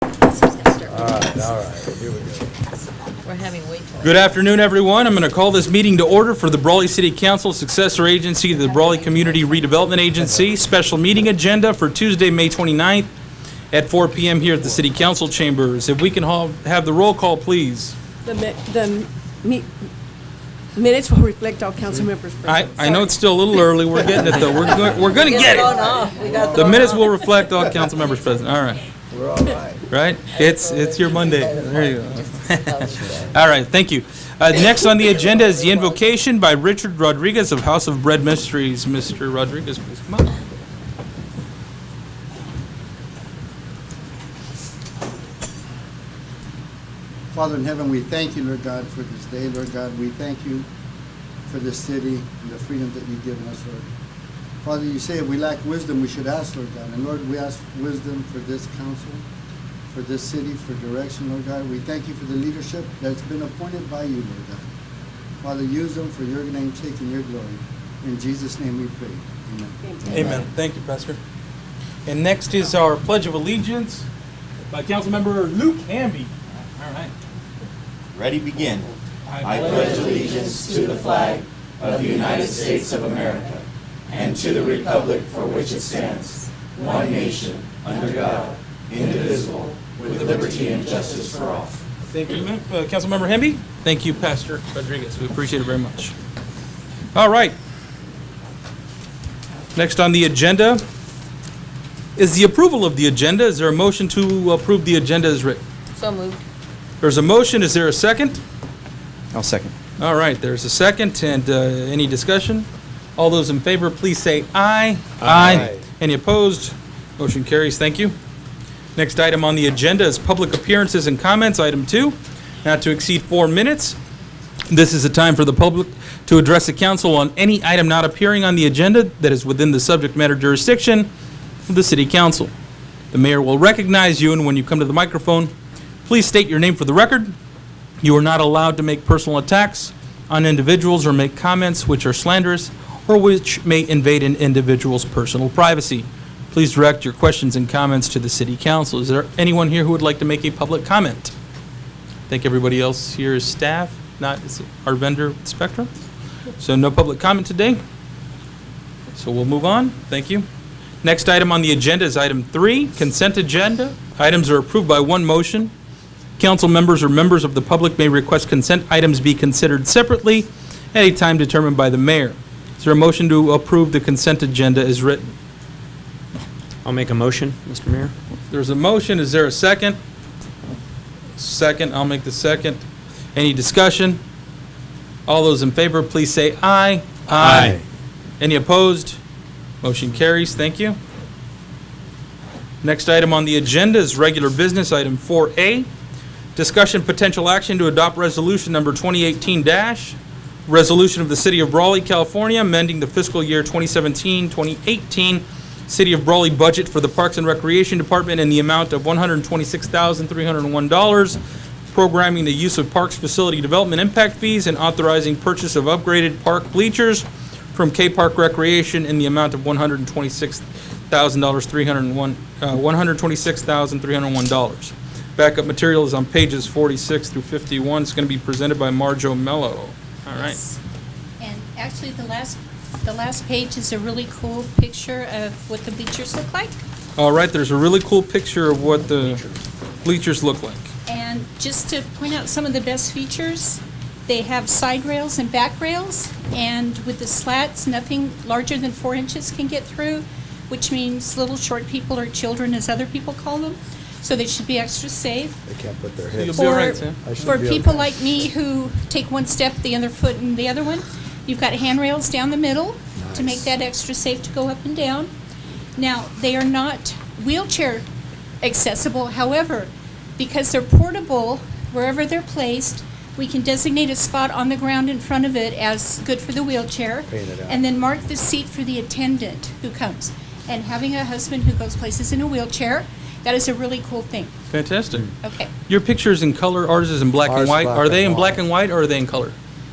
All right, here we go. We're having way too much. Good afternoon, everyone. I'm going to call this meeting to order for the Brawley City Council, successor agency to the Brawley Community Redevelopment Agency. Special meeting agenda for Tuesday, May 29th at 4 p.m. here at the City Council chambers. If we can have the roll call, please. The minutes will reflect all council members present. I know it's still a little early. We're getting it, though. We're going to get it. The minutes will reflect all council members present. All right. We're all right. Right? It's your Monday. There you go. All right, thank you. Next on the agenda is the invocation by Richard Rodriguez of House of Bread Ministries. Mr. Rodriguez, please come up. Father in heaven, we thank you, Lord God, for this day, Lord God. We thank you for this city and the freedom that you've given us, Lord. Father, you say if we lack wisdom, we should ask, Lord God. And Lord, we ask wisdom for this council, for this city, for direction, Lord God. We thank you for the leadership that's been appointed by you, Lord God. Father, use them for your name's sake and your glory. In Jesus' name we pray. Amen. Amen. Thank you, Pastor. And next is our Pledge of Allegiance by Councilmember Luke Hamby. All right. Ready, begin. I pledge allegiance to the flag of the United States of America and to the republic for which it stands, one nation, under God, indivisible, with liberty and justice for all. Thank you, Councilmember Hamby. Thank you, Pastor Rodriguez. We appreciate it very much. All right. Next on the agenda is the approval of the agenda. Is there a motion to approve the agenda as written? So moved. There's a motion. Is there a second? I'll second. All right, there's a second. And any discussion? All those in favor, please say aye. Aye. Any opposed? Motion carries. Thank you. Next item on the agenda is public appearances and comments. Item 2, not to exceed 4 minutes. This is a time for the public to address the council on any item not appearing on the agenda that is within the subject matter jurisdiction of the City Council. The mayor will recognize you, and when you come to the microphone, please state your name for the record. You are not allowed to make personal attacks on individuals or make comments which are slanderous or which may invade an individual's personal privacy. Please direct your questions and comments to the City Council. Is there anyone here who would like to make a public comment? I think everybody else here is staff, not is it our vendor Spectrum. So no public comment today. So we'll move on. Thank you. Next item on the agenda is item 3, consent agenda. Items are approved by one motion. Council members or members of the public may request consent items be considered separately at a time determined by the mayor. Is there a motion to approve the consent agenda as written? I'll make a motion, Mr. Mayor. There's a motion. Is there a second? Second. I'll make the second. Any discussion? All those in favor, please say aye. Aye. Any opposed? Motion carries. Thank you. Next item on the agenda is regular business, item 4A. Discussion potential action to adopt resolution number 2018- resolution of the City of Brawley, California, amending the fiscal year 2017-2018 City of Brawley budget for the Parks and Recreation Department in the amount of $126,301, programming the use of parks facility development impact fees, and authorizing purchase of upgraded park bleachers from K-Park Recreation in the amount of $126,301. Backup material is on pages 46 through 51. It's going to be presented by Marjo Mello. All right. Yes. And actually, the last page is a really cool picture of what the bleachers look like. All right, there's a really cool picture of what the bleachers look like. And just to point out some of the best features, they have side rails and back rails, and with the slats, nothing larger than 4 inches can get through, which means little short people or children, as other people call them. So they should be extra safe. They can't put their You'll hips. be all right, Sam. For people like me who take one step, the other foot, and the other one, you've got handrails down the middle to make that extra safe to go up and down. Now, they are not wheelchair accessible. However, because they're portable, wherever they're placed, we can designate a spot on the ground in front of it as good for the wheelchair, Paint it out. and then mark the seat for the attendant who comes. And having a husband who goes places in a wheelchair, that is a really cool thing. Fantastic. Okay. Your picture is in color, ours is in black and Ours white. black Are they and in black white. and white, or are they in color?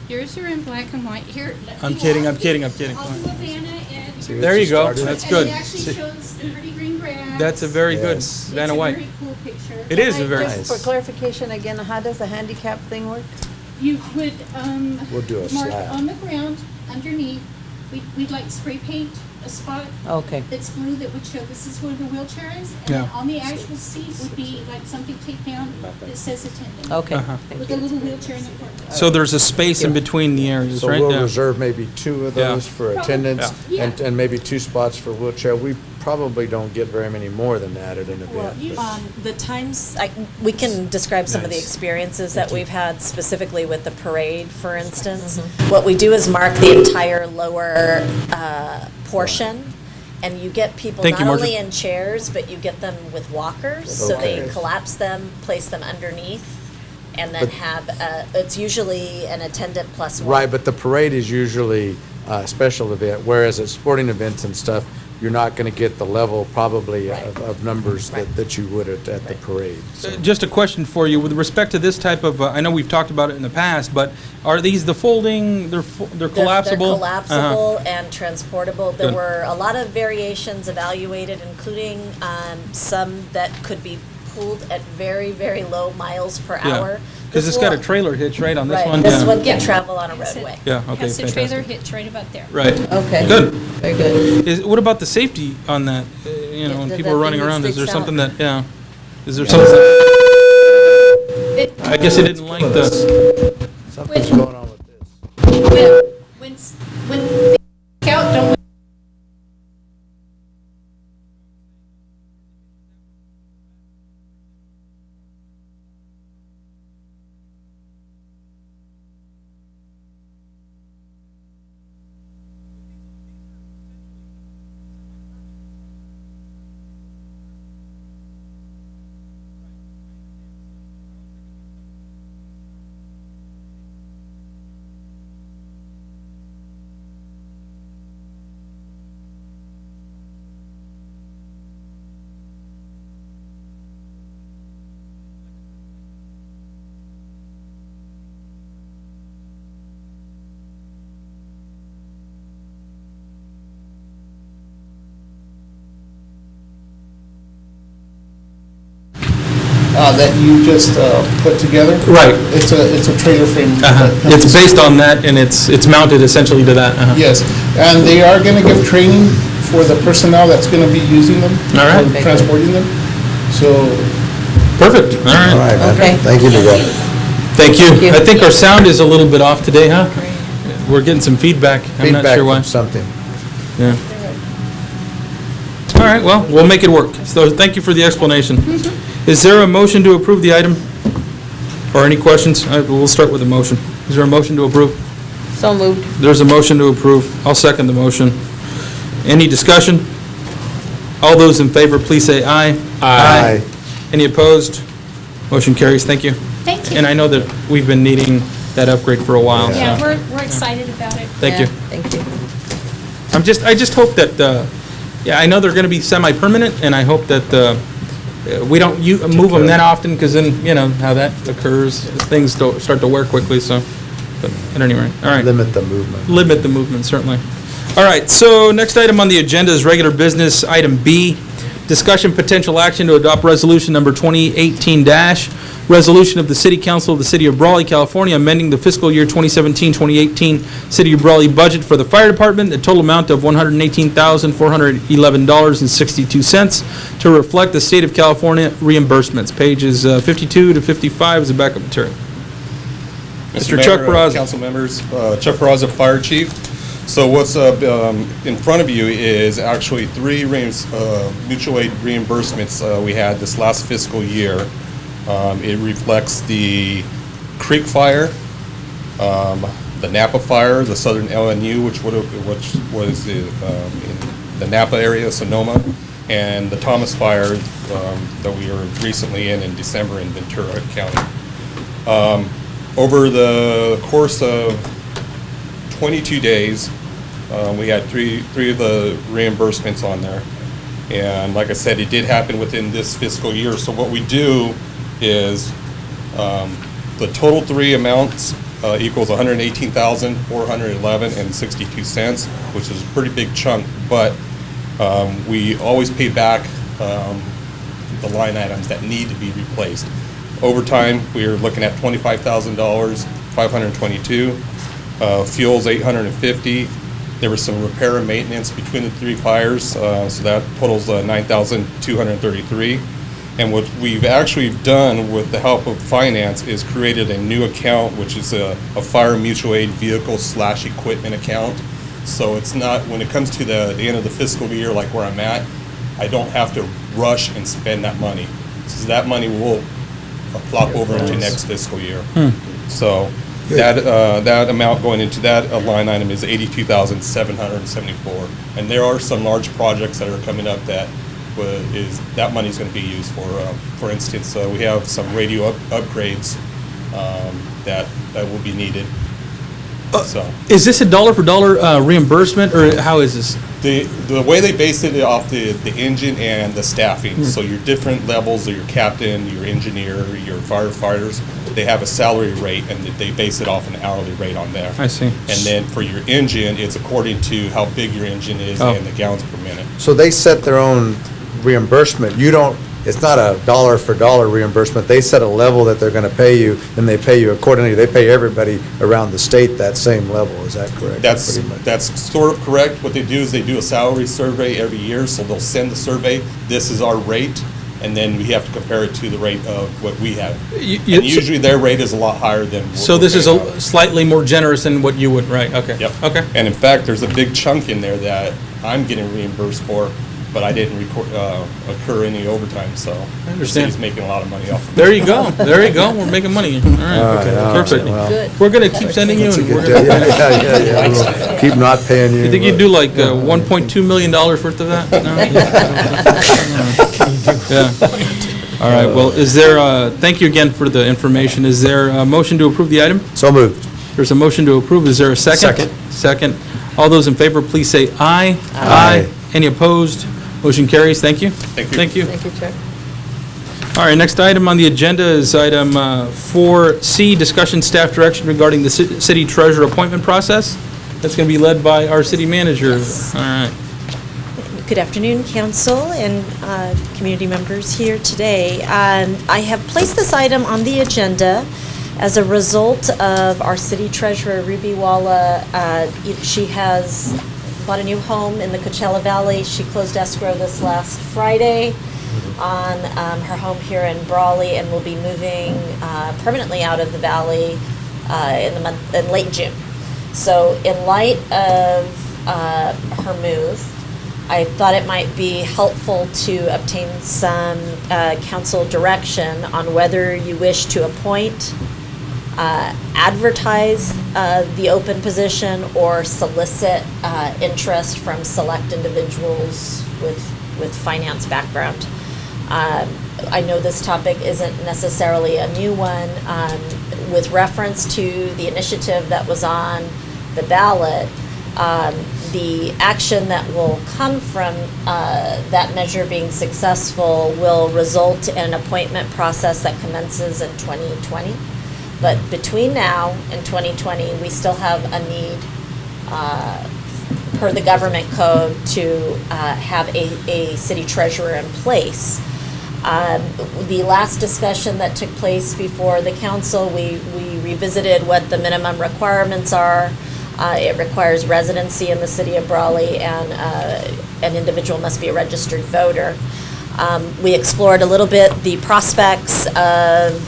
Yours are in black and white. Here, let I'm me kidding, walk I'm kidding, you. I'm kidding. I'll do a Vanna and See, There you go. started. That's and good. it actually shows the pretty green grass. That's a very good Yes. Vanna White. It's a very cool picture. It is a very, Nice. Just for clarification again, how does the handicap thing work? You would, We'll do a mark slab. on the ground underneath, we'd like spray paint a spot Okay. that's blue that would show this is where the wheelchair is. And Yeah. then on the actual seat would be like something taped down that says attendant. Okay, Uh-huh. thank With a you. little wheelchair in the corner. so there's a space in between the areas, So right? we'll Yeah. reserve maybe 2 of Yeah. those for Probably. attendance Yeah. and maybe 2 spots for wheelchair. We probably don't get very many more than that at an event. You- but- The times, we can describe some of the Nice. experiences that we've had specifically with the parade, for instance. What we do is mark the entire lower portion, and you get people Thank not you, only Marjorie. in chairs, but you get them with walkers. So they Okay. collapse them, place them underneath, and then But- have, it's usually an attendant plus one. Right, but the parade is usually a special event, whereas at sporting events and stuff, you're not going to get the level probably Right. of numbers Right. that you would at the parade. So- Just a question for you, with respect to this type of, I know we've talked about it in the past, but are these the folding, they're collapsible? They're collapsible and transportable. There Good. were a lot of variations evaluated, including some that could be pulled at very, very low miles per hour. Because it's This got a will- trailer hitch, right, on this Right, one? this Yeah. one can Yeah. travel on a Has it- roadway. Yeah, okay, Has the trailer fantastic. hitch right about there. Right. Okay. Good. Very good. What about the safety on that? You know, when That- people that are running thing that around, is there sticks out. something that, yeah? Is there something? I guess it didn't like the, Something's going on with this. When they back out, don't we? That you just put together. Right. It's a trailer frame. that comes- it's based on that, and it's mounted essentially to that. Yes, and they are going to give training for the personnel that's going to be using them. All right. or transporting them. So Perfect, all All right. right, man. Okay. Thank you, Miguel. Thank you. you. I think our sound is a little bit off today, huh? We're getting some feedback. I'm not Feedback sure why. from something. Yeah. All right, well, we'll make it work. So thank you for the explanation. Is there a motion to approve the item? Or any questions? We'll start with a motion. Is there a motion to approve? So moved. There's a motion to approve. I'll second the motion. Any discussion? All those in favor, please say aye. Aye. Any opposed? Motion carries. Thank you. Thank you. And I know that we've been needing that upgrade for a while. Yeah, so we're excited about it. Thank you. Thank you. I just hope that, yeah, I know they're going to be semi-permanent, and I hope that we don't move them that often, because then, you know, how that occurs, things start to wear quickly, so, but at any rate, all right. Limit the movement. Limit the movement, certainly. All right, so next item on the agenda is regular business, item B, discussion potential action to adopt resolution number 2018-, resolution of the City Council of the City of Brawley, California, amending the fiscal year 2017-2018 City of Brawley budget for the fire department, the total amount of $118,411.62 to reflect the state of California reimbursements. Pages 52 to 55 is the backup material. Mr. Chuck Mayor, Peraza. Council members, Chuck Peraza, Fire Chief. So what's in front of you is actually 3 mutual aid reimbursements we had this last fiscal year. It reflects the Creek Fire, the Napa Fire, the Southern LNU, which was in the Napa area, Sonoma, and the Thomas Fire that we were recently in December in Ventura County. Over the course of 22 days, we had three of the reimbursements on there. And like I said, it did happen within this fiscal year. So what we do is the total 3 amounts equals $118,411.62, which is a pretty big chunk. But we always pay back the line items that need to be replaced. Overtime, we're looking at $25,000, 522. Fuel's 850. There was some repair and maintenance between the three fires, so that totals 9,233. And what we've actually done with the help of finance is created a new account, which is a fire mutual aid vehicle/equipment account. So it's not, when it comes to the end of the fiscal year, like where I'm at, I don't have to rush and spend that money. So that money will flop over into next fiscal year. So that amount going into that line item is $82,774. And there are some large projects that are coming up that that money's going to be used for. For instance, we have some radio upgrades that will be needed. So Is this a dollar for dollar reimbursement, or how is this? the way they base it off the engine and the staffing. So your different levels, your captain, your engineer, your firefighters, they have a salary rate, and they base it off an hourly rate on there. I see. And then for your engine, it's according to how big your engine is and the gallons per minute. So they set their own reimbursement. You don't, it's not a dollar for dollar reimbursement. They set a level that they're going to pay you, and they pay you accordingly. They pay everybody around the state that same level. Is that correct? That's Pretty much. that's sort of correct. What they do is they do a salary survey every year, so they'll send the survey, this is our rate, and then we have to compare it to the rate of what we have. And usually their rate is a lot higher than what So we're this is paying out. slightly more generous than what you would, right? Okay. Yep. Okay. And in fact, there's a big chunk in there that I'm getting reimbursed for, but I didn't accrue any overtime, so. I understand. The city's making a lot of money off of it. There you go. There you go. We're making money. All right. Okay, Perfect. well, Good. We're going to keep sending you. That's a And good we're deal. gonna, Yeah. We'll keep not paying you. you think you'd do like $1.2 million worth of that? No? Yeah. All right. Well, is there, thank you again for the information. Is there a motion to approve the item? So moved. There's a motion to approve. Is there a second? Second. Second. All those in favor, please say aye. Aye. Any opposed? Motion carries. Thank you. Thank you. Thank you. Thank you, Chuck. All right, next item on the agenda is item 4C, discussion staff direction regarding the city treasurer appointment process. That's going to be led by our city manager. Yes. All right. Good afternoon, council and community members here today. I have placed this item on the agenda as a result of our city treasurer, Ruby Walla. She has bought a new home in the Coachella Valley. She closed escrow this last Friday on her home here in Brawley, and will be moving permanently out of the valley in late June. So in light of her move, I thought it might be helpful to obtain some council direction on whether you wish to appoint, advertise the open position, or solicit interest from select individuals with finance background. I know this topic isn't necessarily a new one. With reference to the initiative that was on the ballot, the action that will come from that measure being successful will result in an appointment process that commences in 2020. But between now and 2020, we still have a need, per the government code, to have a city treasurer in place. The last discussion that took place before the council, we revisited what the minimum requirements are. It requires residency in the city of Brawley, and an individual must be a registered voter. We explored a little bit the prospects of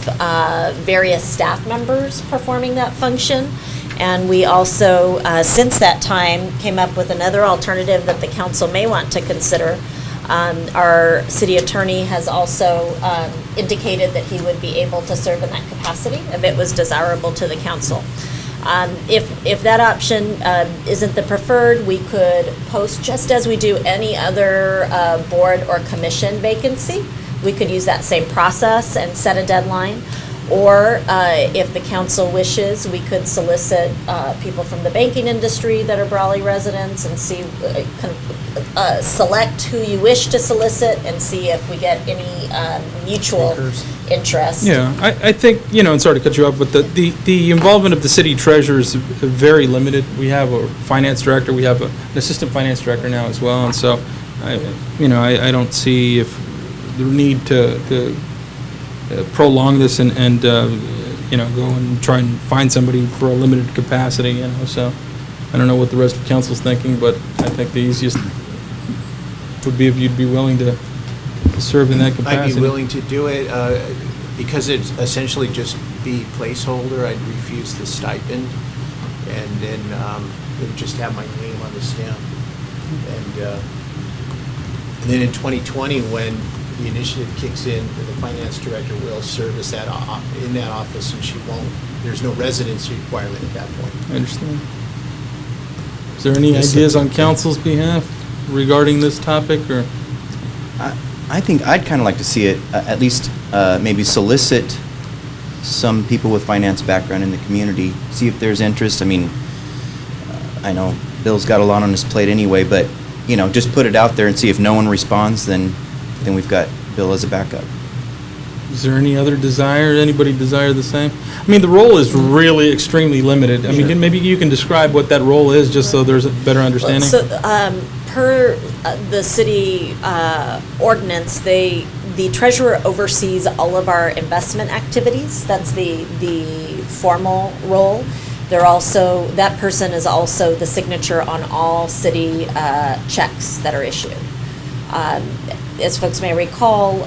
various staff members performing that function. And we also, since that time, came up with another alternative that the council may want to consider. Our city attorney has also indicated that he would be able to serve in that capacity if it was desirable to the council. If that option isn't the preferred, we could post just as we do any other board or commission vacancy. We could use that same process and set a deadline. Or if the council wishes, we could solicit people from the banking industry that are Brawley residents and see, select who you wish to solicit and see if we get any mutual interest. Yeah, I think, and sorry to cut you off, but the involvement of the city treasurer is very limited. We have a finance director, we have an assistant finance director now as well, and so I don't see if the need to prolong this and go and try and find somebody for a limited capacity, so I don't know what the rest of council's thinking, but I think the easiest would be if you'd be willing to serve in that capacity. I'd be willing to do it, because it's essentially just be placeholder. I'd refuse the stipend, and then it would just have my name on the stamp. And then in 2020, when the initiative kicks in, the finance director will service that in that office, and she won't. There's no residency requirement at that point. I understand. Is there any ideas on council's behalf regarding this topic, or? I think I'd kind of like to see it, at least maybe solicit some people with finance background in the community, see if there's interest. I mean, I know Bill's got a lot on his plate anyway, but, just put it out there and see if no one responds, then we've got Bill as a backup. Is there any other desire? Anybody desire the same? I mean, the role is really extremely limited. I mean, maybe you can describe what that role is, just so there's a better understanding. So, per the city ordinance, the treasurer oversees all of our investment activities. That's the formal role. That person is also the signature on all city checks that are issued. As folks may recall,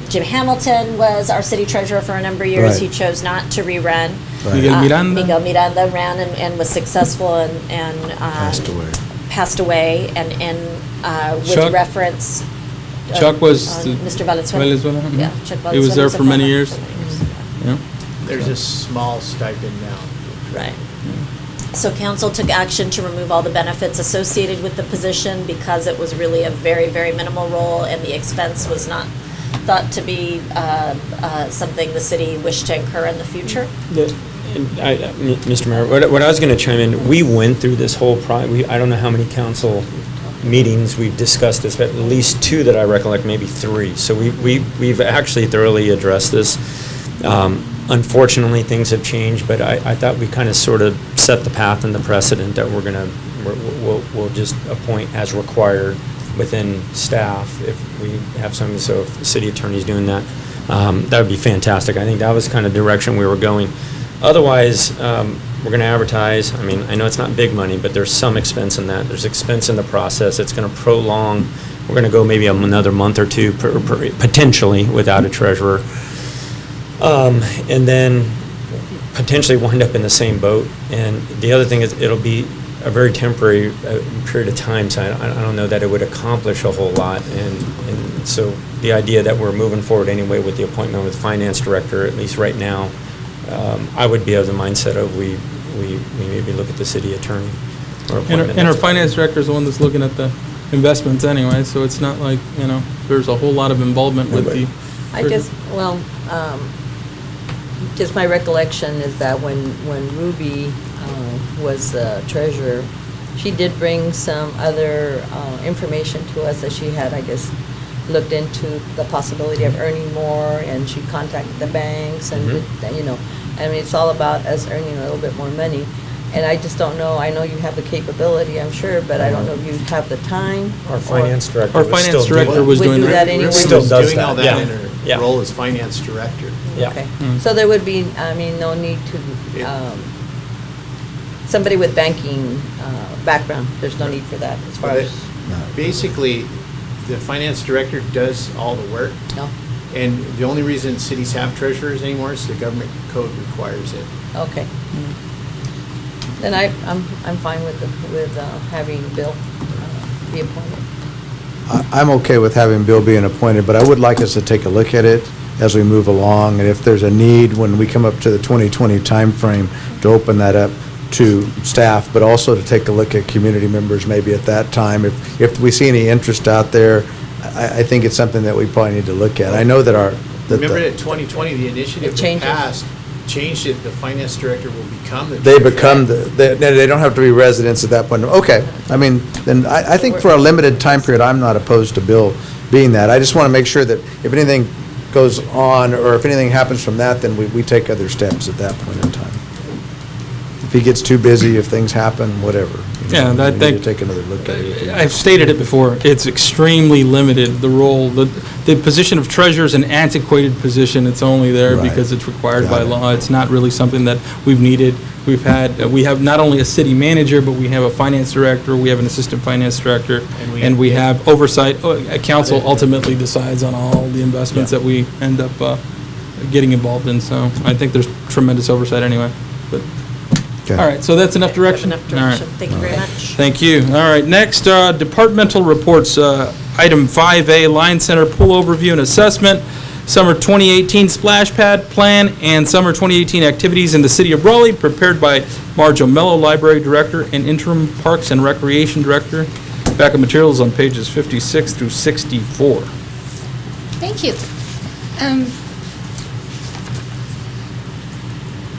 Jim Hamilton was our city treasurer for a number of years. Right. He chose not to rerun. Right. Miguel Miranda ran and was successful and passed away. And with Chuck? reference. Chuck was Mr. Valenzuela. Valenzuela, mhm. Yeah, Chuck Valenzuela. He was there was a for many former- years. Yeah. There's a small stipend now. Right. So council took action to remove all the benefits associated with the position because it was really a very, very minimal role, and the expense was not thought to be something the city wished to incur in the future. Mr. Mayor, what I was going to chime in, we went through this whole I don't know how many council meetings we've discussed this, but at least 2 that I recollect, maybe 3. So we've actually thoroughly addressed this. Unfortunately, things have changed, but I thought we kind of sort of set the path and the precedent that we'll just appoint as required within staff if we have something. So if the city attorney's doing that, that would be fantastic. I think that was kind of the direction we were going. Otherwise, we're going to advertise. I mean, I know it's not big money, but there's some expense in that. There's expense in the process. It's going to prolong. We're going to go maybe another month or 2 potentially without a treasurer. And then potentially wind up in the same boat. And the other thing is it'll be a very temporary period of time, so I don't know that it would accomplish a whole lot. And so the idea that we're moving forward anyway with the appointment with finance director, at least right now, I would be of the mindset of we maybe look at the city attorney. Or And our finance director is the one that's looking at the investments anyway, so it's not like, there's a whole lot of involvement with the. Just my recollection is that when Ruby was treasurer, she did bring some other information to us that she had, I guess, looked into the possibility of earning more, and she contacted the banks, and it's all about us earning a little bit more money. And I just don't know, I know you have the capability, I'm sure, but I don't know if you have the time. Our finance director Our was finance still director doing was Would doing do that. that anyway. Still was does doing all that, that yeah. in her Yeah. role as finance director. Yeah. Okay, Mm. so there would be, no need to, somebody with banking background, there's no need for that as far But as, basically, the finance director does all the work, no? and the only reason cities have treasurers anymore is the government code requires it. Okay. Then I'm fine with having Bill be appointed. I'm okay with having Bill being appointed, but I would like us to take a look at it as we move along, and if there's a need when we come up to the 2020 timeframe to open that up to staff, but also to take a look at community members maybe at that time. If we see any interest out there, I think it's something that we probably need to look at. I know that Remember at 2020, the initiative It changes. that passed changed it, the finance director will become the. they treasurer. become they don't have to be residents at that point. Okay, I mean, then I think for a limited time period, I'm not opposed to Bill being that. I just want to make sure that if anything goes on, or if anything happens from that, then we take other steps at that point in time. If he gets too busy, if things happen, whatever. Yeah, We I need think. to take another look at it. I've stated it before, it's extremely limited, the role, the position of treasurer is an antiquated position, it's only there Right. because it's required Got by it. law, it's not really something that we've needed. We have not only a city manager, but we have a finance director, we have an assistant finance director, and we have oversight, a council ultimately decides on all the investments that we end up getting involved in, so I think there's tremendous oversight anyway, but, Okay. all right, so that's enough direction? Enough All right. direction. Thank you very much. Thank you. All right, next, departmental reports. Item 5A, Line Center Pool Overview and Assessment, Summer 2018 Splash Pad Plan, and Summer 2018 Activities in the City of Brawley, prepared by Marge O'Mello, Library Director and Interim Parks and Recreation Director. Backup materials on pages 56 through 64. Thank you.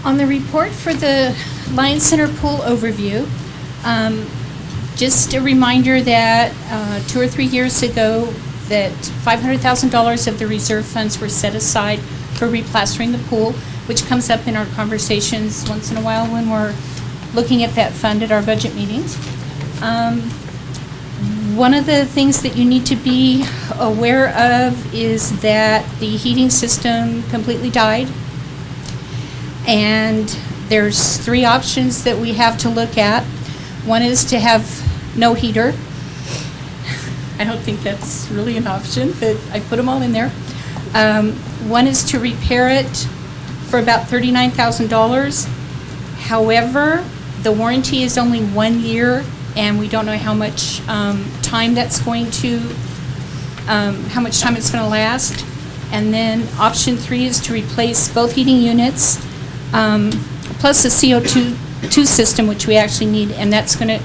On the report for the Lion Center Pool Overview, just a reminder that 2 or 3 years ago, that $500,000 of the reserve funds were set aside for replastering the pool, which comes up in our conversations once in a while when we're looking at that fund at our budget meetings. One of the things that you need to be aware of is that the heating system completely died. And there's 3 options that we have to look at. One is to have no heater. I don't think that's really an option, but I put them all in there. One is to repair it for about $39,000. However, the warranty is only 1 year, and we don't know how much time that's going to, how much time it's going to last. And then option 3 is to replace both heating units, plus the CO2 system, which we actually need, and that's going to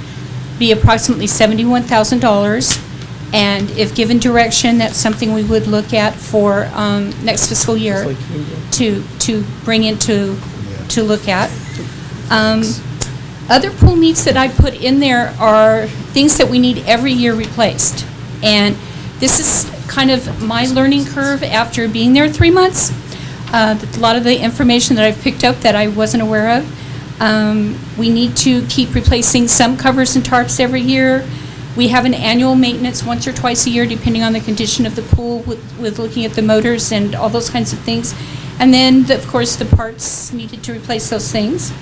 be approximately $71,000. And if given direction, that's something we would look at for next fiscal year to bring into, to look at. Other pool needs that I put in there are things that we need every year replaced. And this is kind of my learning curve after being there 3 months. A lot of the information that I've picked up that I wasn't aware of. We need to keep replacing some covers and tarps every year. We have an annual maintenance once or twice a year, depending on the condition of the pool, with looking at the motors and all those kinds of things. And then, of course, the parts needed to replace those things.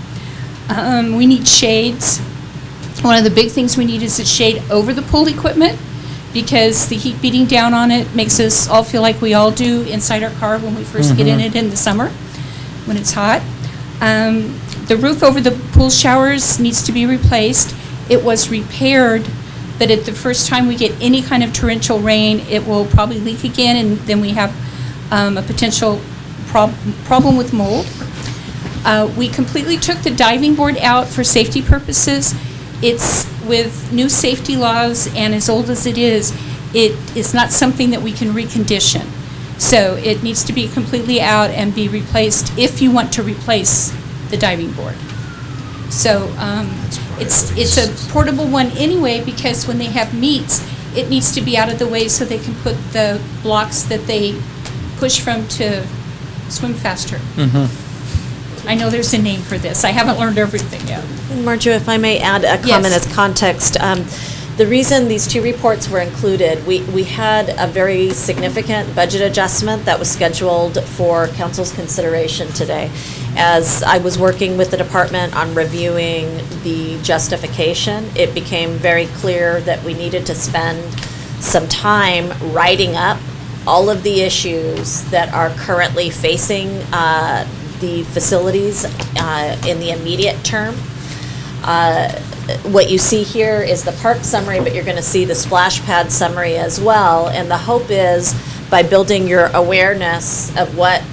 We need shades. One of the big things we need is a shade over the pool equipment, because the heat beating down on it makes us all feel like we all do inside our car when we first get in it in the summer, when it's hot. The roof over the pool showers needs to be replaced. It was repaired, but at the first time we get any kind of torrential rain, it will probably leak again, and then we have a potential problem with mold. We completely took the diving board out for safety purposes. It's with new safety laws, and as old as it is not something that we can recondition. So it needs to be completely out and be replaced if you want to replace the diving board. So it's a portable one anyway, because when they have meets, it needs to be out of the way so they can put the blocks that they push from to swim faster. I know there's a name for this. I haven't learned everything yet. Marjo, if I may add a comment Yes. as context. The reason these 2 reports were included, we had a very significant budget adjustment that was scheduled for council's consideration today. As I was working with the department on reviewing the justification, it became very clear that we needed to spend some time writing up all of the issues that are currently facing the facilities in the immediate term. What you see here is the park summary, but you're going to see the splash pad summary as well. And the hope is, by building your awareness of what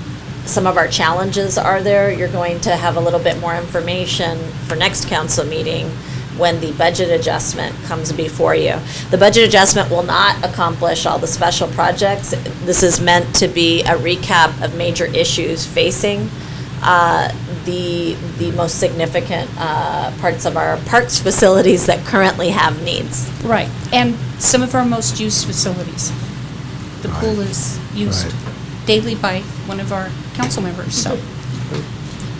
some of our challenges are there, you're going to have a little bit more information for next council meeting when the budget adjustment comes before you. The budget adjustment will not accomplish all the special projects. This is meant to be a recap of major issues facing the most significant parts of our parks facilities that currently have needs. Right, and some of our most used facilities. The pool is used daily by one of our council members, so.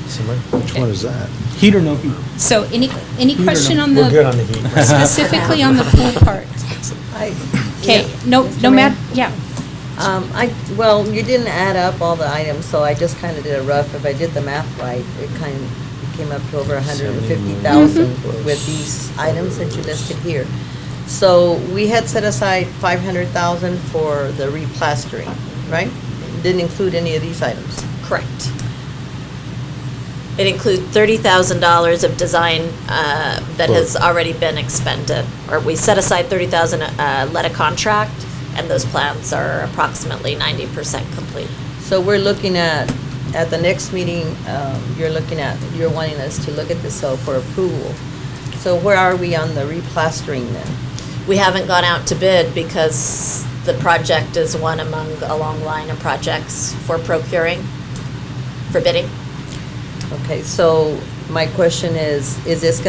Somebody? Which one is that? Heat or no heat? So any question on We're good on the, the heat. specifically on the pool part? Okay, no matter, yeah. Well, you didn't add up all the items, so I just kind of did a rough, if I did the math right, it kind of came up to over 150,000 with these items that you listed here. So we had set aside 500,000 for the replastering, right? Didn't include any of these items. Correct. It includes $30,000 of design that has already been expended. Or we set aside 30,000, let a contract, and those plans are approximately 90% complete. So we're looking at the next meeting, you're wanting us to look at this so for approval. So where are we on the replastering then? We haven't gone out to bid because the project is one among a long line of projects for procuring, for bidding. Okay, so my question is this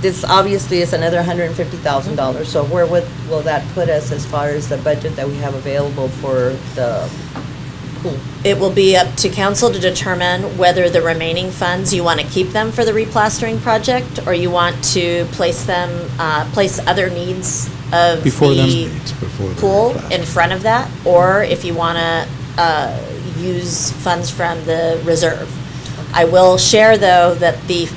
this obviously is another $150,000, so where will that put us as far as the budget that we have available for the pool? It will be up to council to determine whether the remaining funds, you want to keep them for the replastering project, or you want to place other needs of Before them. the pool in front of that, or if you want to use funds from the reserve. I will share, though, that the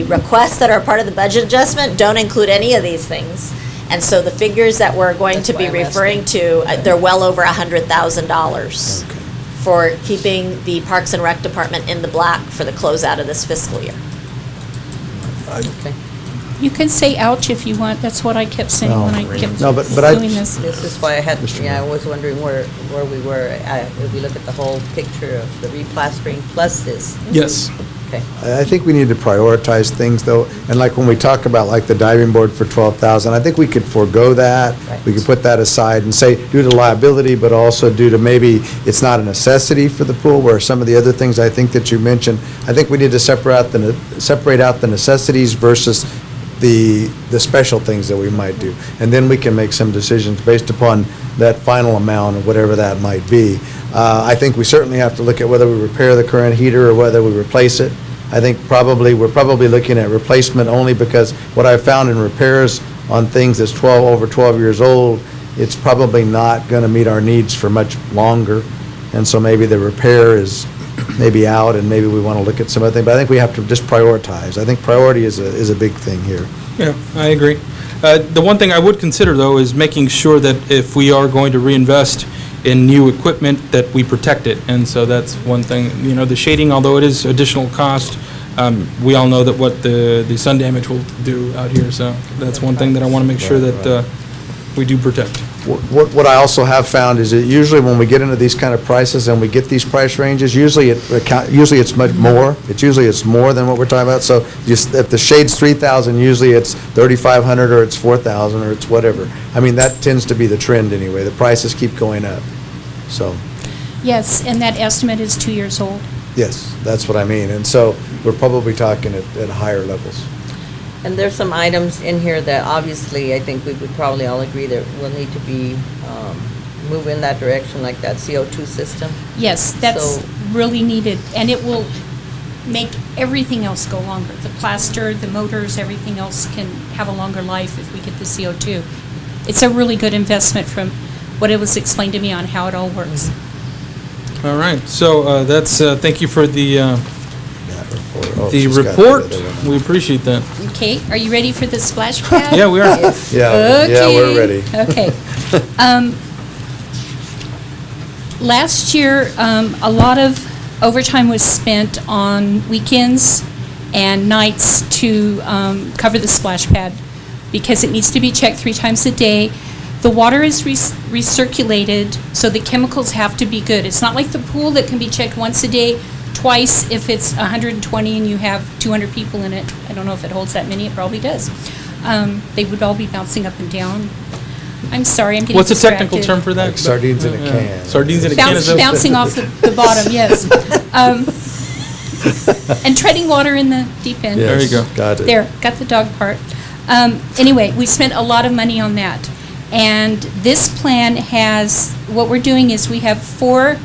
requests that are part of the budget adjustment don't include any of these things. And so the figures that we're going That's to why be I'm referring to, they're well over $100,000 for keeping the Parks and Rec Department in the black for the closeout of this fiscal year. Okay. You can say ouch if you want, that's what I kept saying when I kept No, but I- doing this. This is why I had, Mr. I Mayor. was wondering where we were, if we look at the whole picture of the replastering plus this. Yes. Okay. I think we need to prioritize things, though, and like when we talk about like the diving board for 12,000, I think we could forego that. Right. We could put that aside and say, due to liability, but also due to maybe it's not a necessity for the pool, where some of the other things I think that you mentioned, I think we need to separate out the necessities versus the special things that we might do. And then we can make some decisions based upon that final amount or whatever that might be. I think we certainly have to look at whether we repair the current heater or whether we replace it. I think we're probably looking at replacement only because what I've found in repairs on things that's over 12 years old, it's probably not going to meet our needs for much longer. And so maybe the repair is maybe out, and maybe we want to look at some other thing. But I think we have to just prioritize. I think priority is a big thing here. Yeah, I agree. The one thing I would consider, though, is making sure that if we are going to reinvest in new equipment, that we protect it. And so that's one thing, the shading, although it is additional cost, we all know that what the sun damage will do out here. So that's one thing that I want to make sure that we do protect. What I also have found is that usually when we get into these kind of prices and we get these price ranges, usually it's much more. It's more than what we're talking about. So if the shade's 3,000, usually it's 3,500 or it's 4,000 or it's whatever. I mean, that tends to be the trend anyway. The prices keep going up. So, Yes, and that estimate is 2 years old. yes, that's what I mean. And so we're probably talking at higher levels. And there's some items in here that obviously I think we would probably all agree that will need to be, move in that direction, like that CO2 system. Yes, that's So- really needed, and it will make everything else go longer. The plaster, the motors, everything else can have a longer life if we get the CO2. It's a really good investment from what it was explained to me on how it all works. All right, so thank you for the Oh, she's got report. the other one. We appreciate that. Okay, are you ready for the splash pad? Yeah, we are. Yeah, we're ready. Okay. Last year, a lot of overtime was spent on weekends and nights to cover the splash pad because it needs to be checked 3 times a day. The water is recirculated, so the chemicals have to be good. It's not like the pool that can be checked once a day, twice if it's 120 and you have 200 people in it. I don't know if it holds that many, it probably does. They would all be bouncing up and down. I'm sorry, I'm getting What's the distracted. technical term for that? Like sardines in a can. Sardines in a can. is that- Bouncing off the bottom, yes. And treading water in the deep end. There you go. Got it. There, got the dog part. Anyway, we spent a lot of money on that. And this plan has, what we're doing is we have 4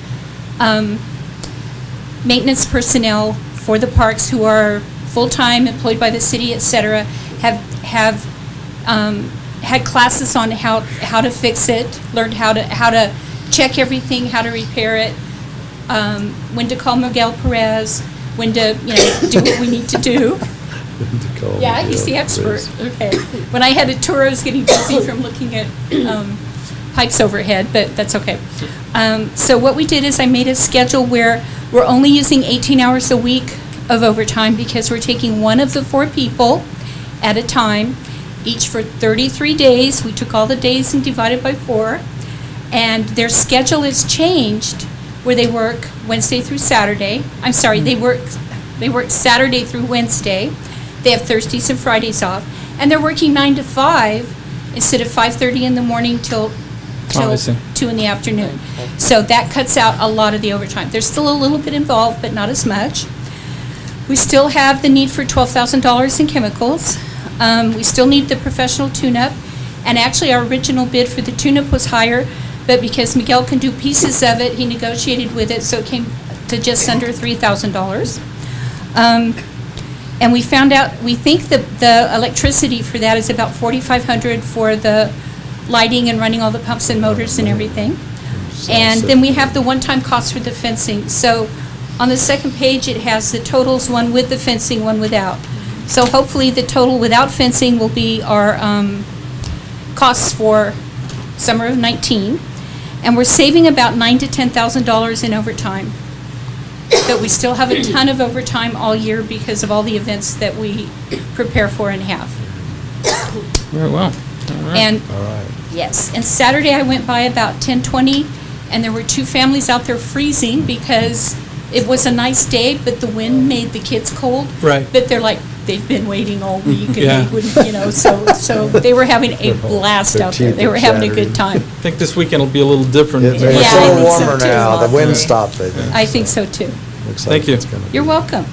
maintenance personnel for the parks who are full-time, employed by the city, et cetera, have had classes on how to fix it, learned how to check everything, how to repair it, when to call Miguel Perez, when to, do what we need to do. Yeah, he's the expert. Okay. When I had a tour, I was getting dizzy from looking at pipes overhead, but that's okay. So what we did is I made a schedule where we're only using 18 hours a week of overtime because we're taking one of the 4 people at a time, each for 33 days. We took all the days and divided by 4. And their schedule is changed where they work Wednesday through Saturday. I'm sorry, they work Saturday through Wednesday. They have Thursdays and Fridays off. And they're working 9 to 5 instead of 5:30 in the morning till I see. 2 in the afternoon. So that cuts out a lot of the overtime. There's still a little bit involved, but not as much. We still have the need for $12,000 in chemicals. We still need the professional tune-up. And actually, our original bid for the tune-up was higher, but because Miguel can do pieces of it, he negotiated with it, so it came to just under $3,000. And we found out, we think that the electricity for that is about $4,500 for the lighting and running all the pumps and motors and everything. And then we have the one-time cost for the fencing. So on the second page, it has the totals, one with the fencing, one without. So hopefully the total without fencing will be our costs for summer of 19. And we're saving about $9,000 to $10,000 in overtime. But we still have a ton of overtime all year because of all the events that we prepare for and have. Very well. All right. And, All right. yes, and Saturday I went by about 10:20, and there were 2 families out there freezing because it was a nice day, but the wind made the kids cold. Right. But they're like, they've been waiting all week, and Yeah. they wouldn't, so they were having a blast Their out there. teeth They are were having a chattering. good time. I think this weekend will be a little different. It's Yeah, I a think little so warmer too. now. The wind stopped, I think. I think so too. Looks Thank like you. it's gonna be- You're welcome.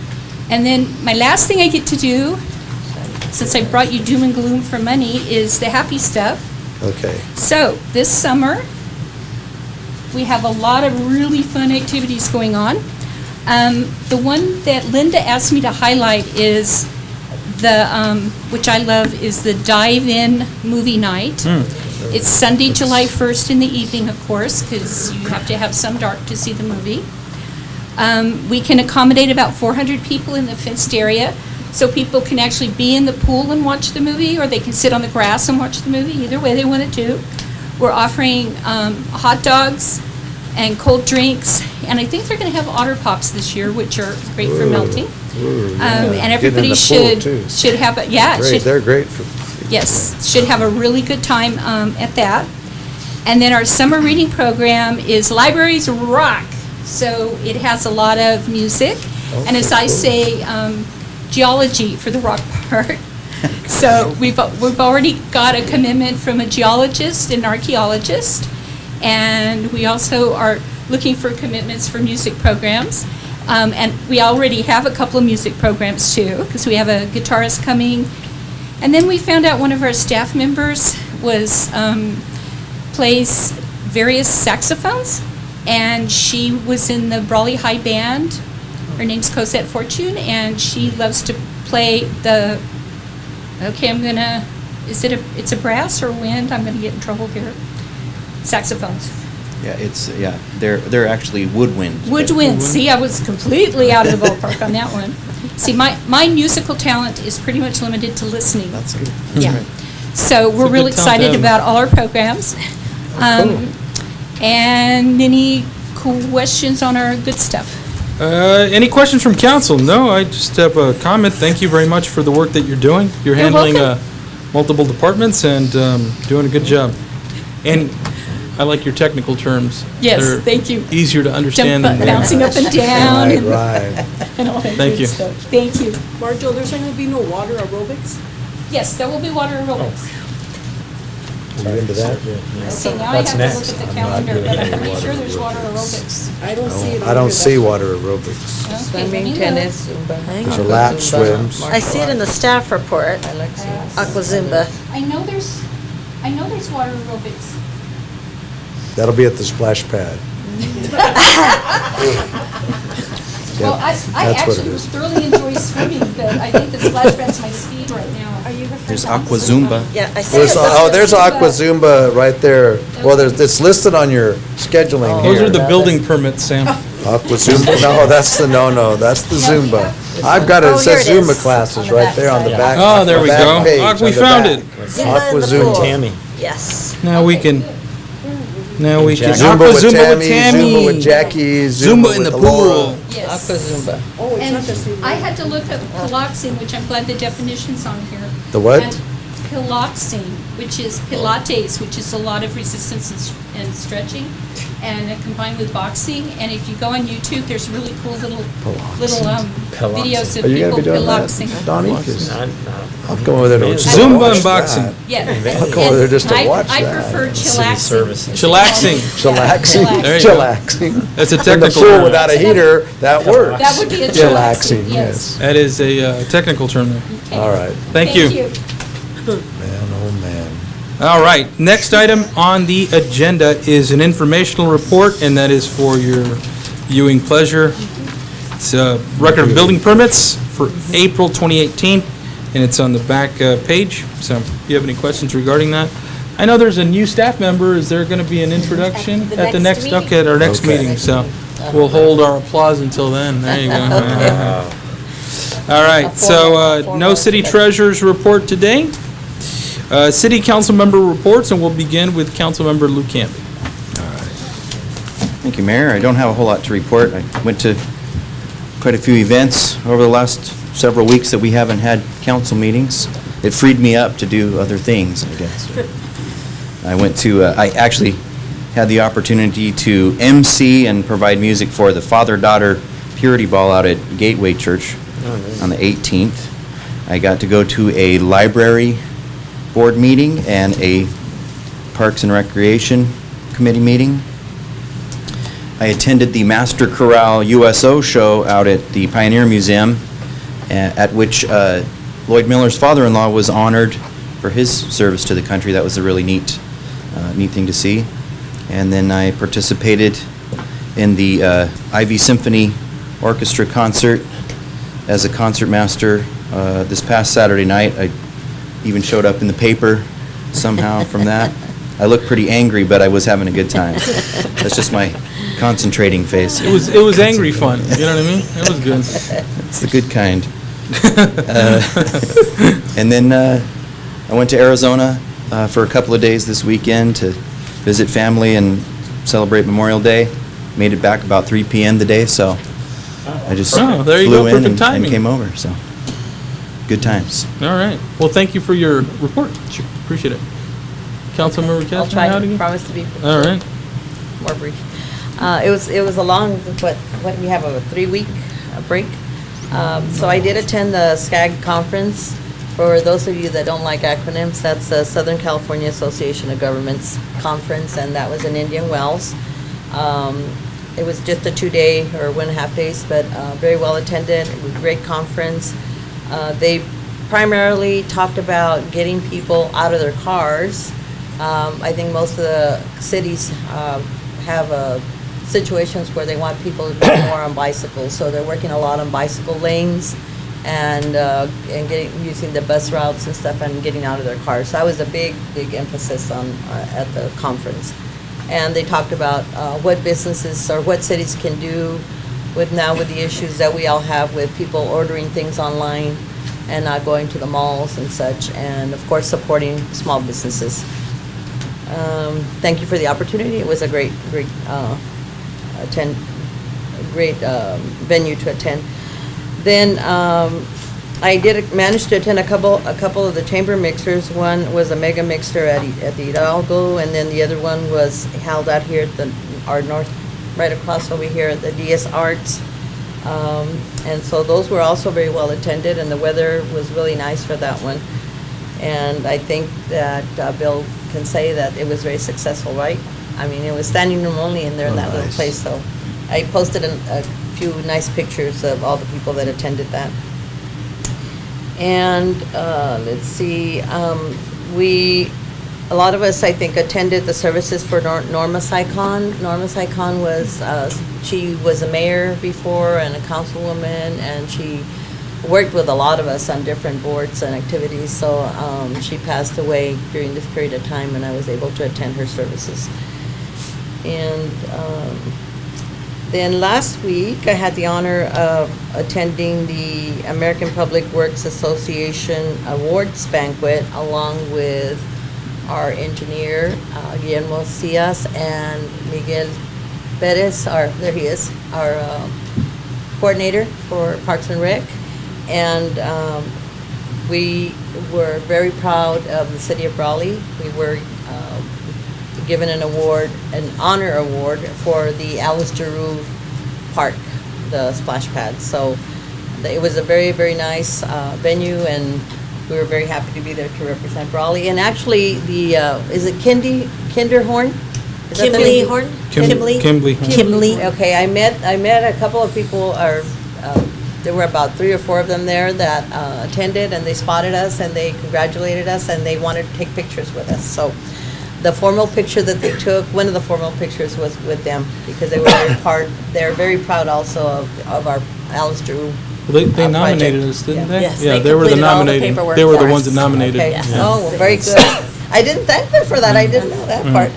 And then my last thing I get to do, since I brought you doom and gloom for money, is the happy stuff. Okay. So, this summer, we have a lot of really fun activities going on. The one that Linda asked me to highlight is which I love, is the Dive-In Movie Night. It's Sunday, July 1st in the evening, of course, because you have to have some dark to see the movie. We can accommodate about 400 people in the fenced area, so people can actually be in the pool and watch the movie, or they can sit on the grass and watch the movie, either way they want to do. We're offering hot dogs and cold drinks, and I think they're going to have Otter Pops this year, which are great for melting. And everybody should have, They're great for. yes, should have a really good time at that. And then our summer reading program is Libraries Rock. So it has a lot of music, and as I say, geology for the rock part. So we've already got a commitment from a geologist and archaeologist, and we also are looking for commitments for music programs. And we already have a couple of music programs too, because we have a guitarist coming. And then we found out one of our staff members plays various saxophones, and she was in the Brawley High Band. Her name's Cosette Fortune, and she loves to play it's a brass or wind? I'm gonna get in trouble here. Saxophones. Yeah, they're actually woodwind. Woodwind. See, I was completely out of the ballpark on that one. See, my musical talent is pretty much limited to listening. That's good. Yeah. So we're a real good talent to excited have. about all our programs. And any questions on our good stuff? Any questions from council? No, I just have a comment. Thank you very much for the work that you're doing. You're You're handling welcome. multiple departments and doing a good job. And I like your technical terms. Yes, They're thank you. easier to understand. than Bouncing up and down Right, and right. and all that Thank good you. stuff. Thank you. Marjo, there's going to be no water aerobics? Yes, there will be water aerobics. Are you into that? Okay, now I What's have next? to look at the calendar, but I'm pretty sure there's water aerobics. I don't see it. I don't see water aerobics. Okay, Swimming, let me look. tennis, Zumba. There's a lap Zumba, swims. martial I see it in the arts. staff report, I like seeing Aqua Zumba. I know there's water aerobics. That'll be at the splash pad. Well, I That's what it actually is. thoroughly enjoy swimming, but I think the splash pad's my speed right now. Are you referring There's to Aqua Zumba. Yeah, I see. There's, there's Aqua Zumba right there. Well, it's listed on your scheduling Those here. are the building permits, Sam. Aqua Zumba, no, that's the Zumba. I've got it, Oh, it here says it is, Zumba classes on the right there on the backside. back. Oh, there we back go. page, Ah, we on the found back. it. Zumba Aqua in the Zumba. pool. Tammy. Yes. Now we can, Jack. Zumba Aqua with Zumba Tammy, Zumba with Jackie, Zumba in with the Laura. pool. Yes. Aqua Zumba. Oh, it's And not just. I had to look up piloxing, which I'm glad the definition's on here. The what? And piloxing, which is pilates, which is a lot of resistance and stretching, and combined with boxing. And if you go on YouTube, there's really cool little videos of Are you gonna people be doing piloxing. that, Donnie? 'Cause Not- I'll come over there to watch Zumba and that. boxing. Yeah. I'll go over there just to And watch I that. prefer City chillaxing. services. Chillaxing. Chillaxing, There you go. chillaxing. That's a In the technical pool term. without a heater, that works. That would be a Chillaxing, chillaxing, yes. That is a technical term there. Okay. All right. Thank you. Man, oh, man. All right, next item on the agenda is an informational report, and that is for your viewing pleasure. It's a record of building permits for April 2018, and it's on the back page. So if you have any questions regarding that. I know there's a new staff member. Is there going to be an introduction At the at the next next, meeting? okay, at our next Okay. meeting? So we'll hold our applause until then. There you go. All right, so no city treasurer's report today. City council member reports, and we'll begin with Councilmember Lou Campbell. Thank you, Mayor. I don't have a whole lot to report. I went to quite a few events over the last several weeks that we haven't had council meetings. It freed me up to do other things, I guess. I went to, I actually had the opportunity to MC and provide music for the father-daughter purity ball out at Gateway Church on the 18th. I got to go to a library board meeting and a Parks and Recreation Committee meeting. I attended the Master Chorale USO show out at the Pioneer Museum, at which Lloyd Miller's father-in-law was honored for his service to the country. That was a really neat thing to see. And then I participated in the Ivy Symphony Orchestra concert as a concert master this past Saturday night. I even showed up in the paper somehow from that. I looked pretty angry, but I was having a good time. That's just my concentrating face. It was angry fun, you know what I mean? It was good. It's the good kind. And then I went to Arizona for a couple of days this weekend to visit family and celebrate Memorial Day. Made it back about 3 p.m. today, so I just Oh, there you go, flew in perfect and timing. came over, so good times. All right. Well, thank you for your report. Appreciate it. Councilmember I'll Castro, try how do to you? promise to be All right. more brief. It was a long, what, we have a 3-week break. So I did attend the SCAG conference. For those of you that don't like acronyms, that's the Southern California Association of Governments Conference, and that was in Indian Wells. It was just a 2-day or 1.5 days, but very well attended. It was a great conference. They primarily talked about getting people out of their cars. I think most of the cities have situations where they want people to be more on bicycles, so they're working a lot on bicycle lanes and using the bus routes and stuff and getting out of their cars. So that was a big emphasis on at the conference. And they talked about what businesses or what cities can do with the issues that we all have with people ordering things online and not going to the malls and such, and of course supporting small businesses. Thank you for the opportunity. It was a great venue to attend. Then I did manage to attend a couple of the chamber mixers. One was a mega mixer at the Hidalgo, and then the other one was held out here at our north, right across over here at the DS Arts. And so those were also very well attended, and the weather was really nice for that one. And I think that Bill can say that it was very successful, right? I mean, it was standing room only in there in that little nice. place, so I posted a few nice pictures of all the people that attended that. And let's see, we a lot of us, I think, attended the services for Norma Sycon. Norma Sycon was, she was a mayor before and a councilwoman, and she worked with a lot of us on different boards and activities. So she passed away during this period of time, and I was able to attend her services. And then last week, I had the honor of attending the American Public Works Association Awards Banquet along with our engineer, Guillermo Cias, and Miguel Perez, there he is, our coordinator for Parks and Rec. And we were very proud of the city of Brawley. We were given an award, an honor award for the Alice Giroux Park, the splash pad. So it was a very, very nice venue, and we were very happy to be there to represent Brawley. And actually, the is it Kinderhorn? Is that the Kimley name? Horn? Kimley. Kimley. Okay, I met a couple of people. There were about 3 or 4 of them there that attended, and they spotted us and they congratulated us, and they wanted to take pictures with us. So the formal picture that they took, one of the formal pictures was with them, because they were they're very proud also of our Alice Giroux. They nominated project. us, didn't Yeah. they? Yes, Yeah, they they were the completed all the nominating. paperwork They were the for ones us. that nominated. Okay. Yes. Yeah. Oh, well, very good. I didn't thank them for that. I didn't know that part.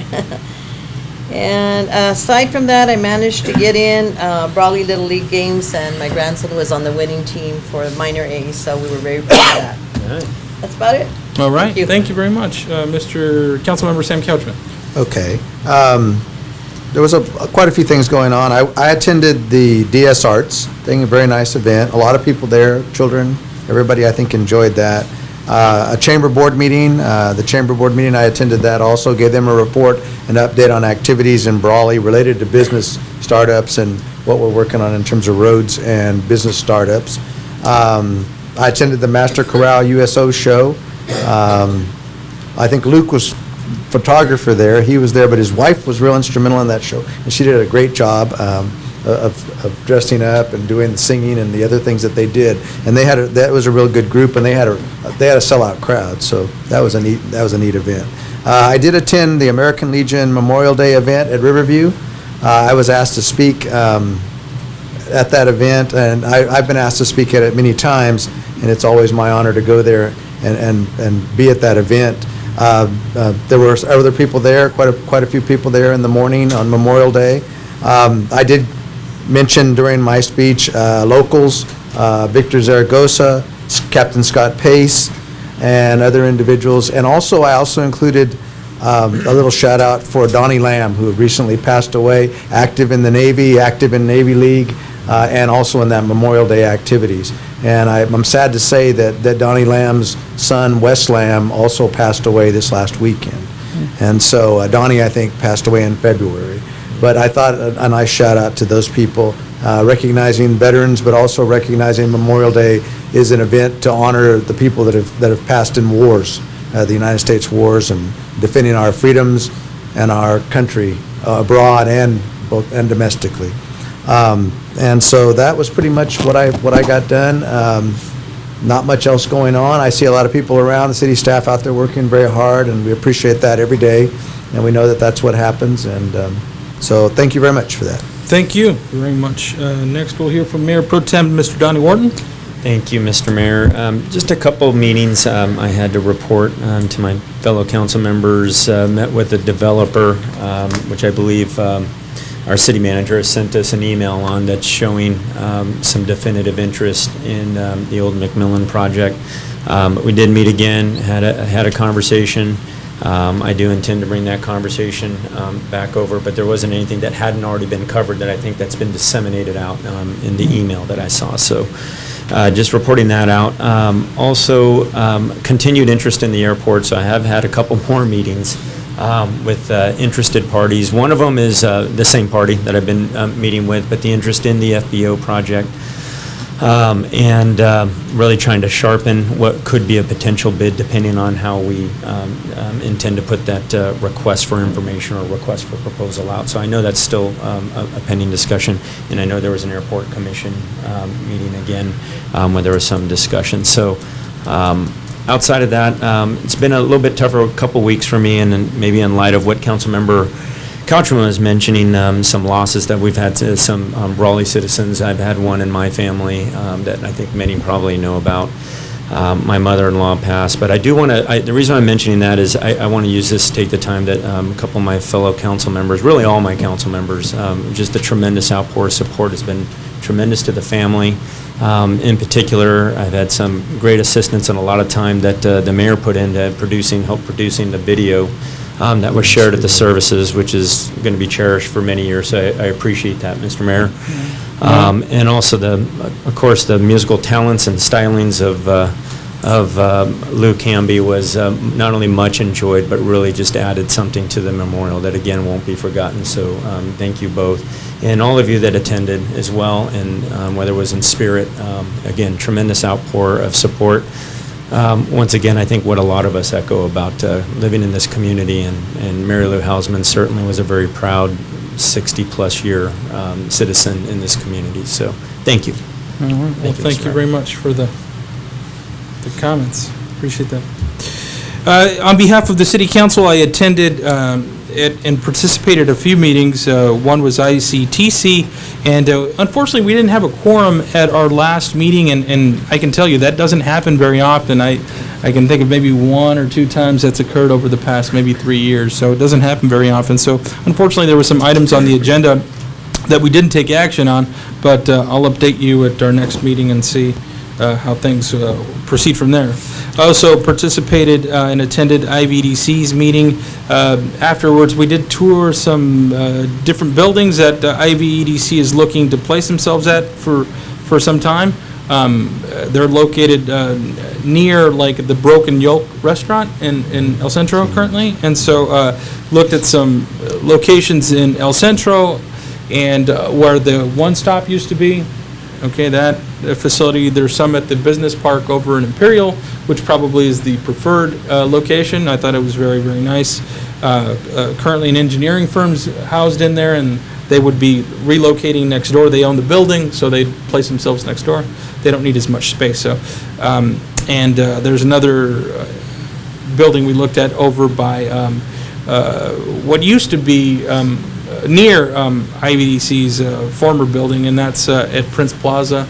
And aside from that, I managed to get in Brawley Little League games, and my grandson was on the winning team for minor A, so we were very proud of that. That's about it. All right, Thank you. thank you very much. Mr. Councilmember Sam Couchman. Okay. There was quite a few things going on. I attended the DS Arts thing, a very nice event. A lot of people there, children, everybody I think enjoyed that. A chamber board meeting, the chamber board meeting, I attended that also, gave them a report, an update on activities in Brawley related to business startups and what we're working on in terms of roads and business startups. I attended the Master Corral USO show. I think Luke was photographer there. He was there, but his wife was real instrumental in that show, and she did a great job of dressing up and doing the singing and the other things that they did. And that was a real good group, and they had a sellout crowd. So that was a neat event. I did attend the American Legion Memorial Day event at Riverview. I was asked to speak at that event, and I've been asked to speak at it many times, and it's always my honor to go there and be at that event. There were other people there, quite a few people there in the morning on Memorial Day. I did mention during my speech locals, Victor Zaragoza, Captain Scott Pace, and other individuals. And also, I also included a little shout out for Donnie Lamb, who recently passed away, active in the Navy, active in Navy League, and also in that Memorial Day activities. And I'm sad to say that Donnie Lamb's son, Wes Lamb, also passed away this last weekend. And so Donnie, I think, passed away in February. But I thought a nice shout out to those people, recognizing veterans, but also recognizing Memorial Day is an event to honor the people that have passed in wars, the United States wars, and defending our freedoms and our country abroad and domestically. And so that was pretty much what I got done. Not much else going on. I see a lot of people around, the city staff out there working very hard, and we appreciate that every day. And we know that that's what happens. And so thank you very much for that. Thank you very much. Next, we'll hear from Mayor Pro Tem, Mr. Donnie Wharton. Thank you, Mr. Mayor. Just a couple of meetings I had to report to my fellow council members. Met with a developer, which I believe our city manager has sent us an email on, that's showing some definitive interest in the old McMillan project. We did meet again, had a conversation. I do intend to bring that conversation back over, but there wasn't anything that hadn't already been covered that I think that's been disseminated out in the email that I saw. So just reporting that out. Also, continued interest in the airport, so I have had a couple more meetings with interested parties. One of them is the same party that I've been meeting with, but the interest in the FBO project. And really trying to sharpen what could be a potential bid depending on how we intend to put that request for information or request for proposal out. So I know that's still a pending discussion, and I know there was an airport commission meeting again where there was some discussion. So outside of that, it's been a little bit tougher a couple weeks for me, and then maybe in light of what Councilmember Couchman was mentioning, some losses that we've had to some Brawley citizens. I've had one in my family that I think many probably know about. My mother-in-law passed, but I do want to, the reason I'm mentioning that is I want to use this, take the time that a couple of my fellow council members, really all my council members, just the tremendous outpour of support has been tremendous to the family. In particular, I've had some great assistance and a lot of time that the mayor put into help producing the video that was shared at the services, which is going to be cherished for many years. So I appreciate that, Mr. Mayor. And also, of course, the musical talents and stylings of Lou Camby was not only much enjoyed, but really just added something to the memorial that, again, won't be forgotten. So thank you both. And all of you that attended as well, and whether it was in spirit, again, tremendous outpour of support. Once again, I think what a lot of us echo about living in this community, and Mary Lou Hausman certainly was a very proud 60-plus year citizen in this community. So thank you. All right. Well, thank you very much for the comments. Appreciate that. On behalf of the City Council, I attended and participated in a few meetings. One was ICTC, and unfortunately, we didn't have a quorum at our last meeting, and I can tell you that doesn't happen very often. I can think of maybe 1 or 2 times that's occurred over the past maybe 3 years, so it doesn't happen very often. So unfortunately, there were some items on the agenda that we didn't take action on, but I'll update you at our next meeting and see how things proceed from there. I also participated and attended IVDC's meeting. Afterwards, we did tour some different buildings that IVDC is looking to place themselves at for some time. They're located near like the Broken Yolk restaurant in El Centro currently, and so looked at some locations in El Centro and where the One Stop used to be. Okay, that facility, there's some at the business park over in Imperial, which probably is the preferred location. I thought it was very, very nice. Currently an engineering firm's housed in there, and they would be relocating next door. They own the building, so they'd place themselves next door. They don't need as much space. So, and there's another building we looked at over by what used to be near IVDC's former building, and that's at Prince Plaza,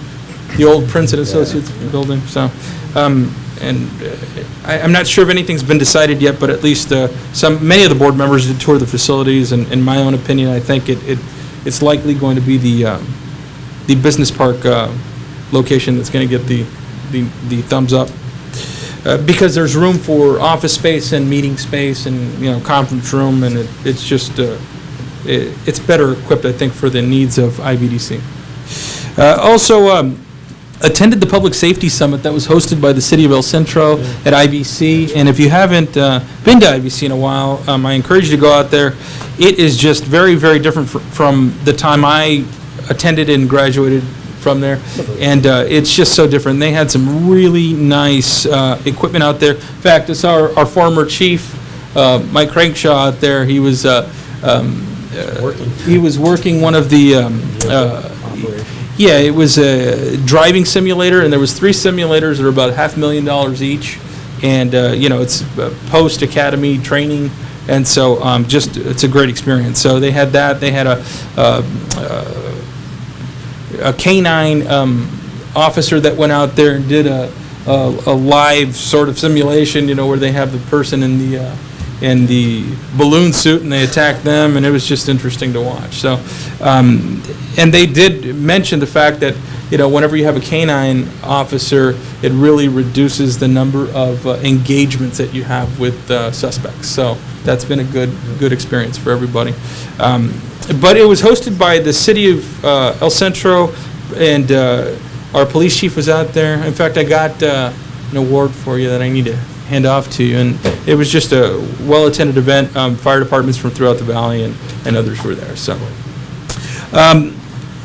the old Prince and Associates building. So, I'm not sure if anything's been decided yet, but at least many of the board members did tour the facilities, and in my own opinion, I think it's likely going to be the business park location that's going to get the thumbs up. Because there's room for office space and meeting space and conference room, and it's just it's better equipped, I think, for the needs of IVDC. Also attended the Public Safety Summit that was hosted by the City of El Centro at IBC, and if you haven't been to IBC in a while, I encourage you to go out there. It is just very, very different from the time I attended and graduated from there, and it's just so different. They had some really nice equipment out there. In fact, it's our former chief, Mike Crankshaw, out there. He was working one of the it was a driving simulator, and there was 3 simulators that are about $500,000 each, and it's post academy training, and so it's a great experience. So they had that. They had a canine officer that went out there and did a live sort of simulation, where they have the person in the balloon suit and they attack them, and it was just interesting to watch. So, and they did mention the fact that whenever you have a canine officer, it really reduces the number of engagements that you have with suspects. So that's been a good experience for everybody. But it was hosted by the City of El Centro, and our police chief was out there. In fact, I got an award for you that I need to hand off to you, and it was just a well-attended event. Fire departments from throughout the valley and others were there. So,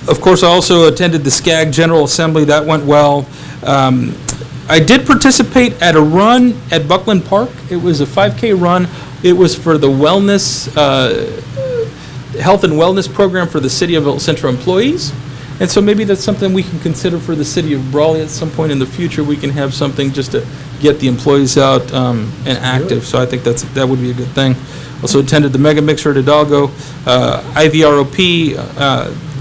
of course, I also attended the SCAG General Assembly. That went well. I did participate at a run at Buckland Park. It was a 5K run. It was for the wellness, health and wellness program for the City of El Centro employees. And so maybe that's something we can consider for the City of Brawley at some point in the future. We can have something just to get the employees out and active. So I think that would be a good thing. Also attended the Mega Mixer at Hidalgo, IVROP,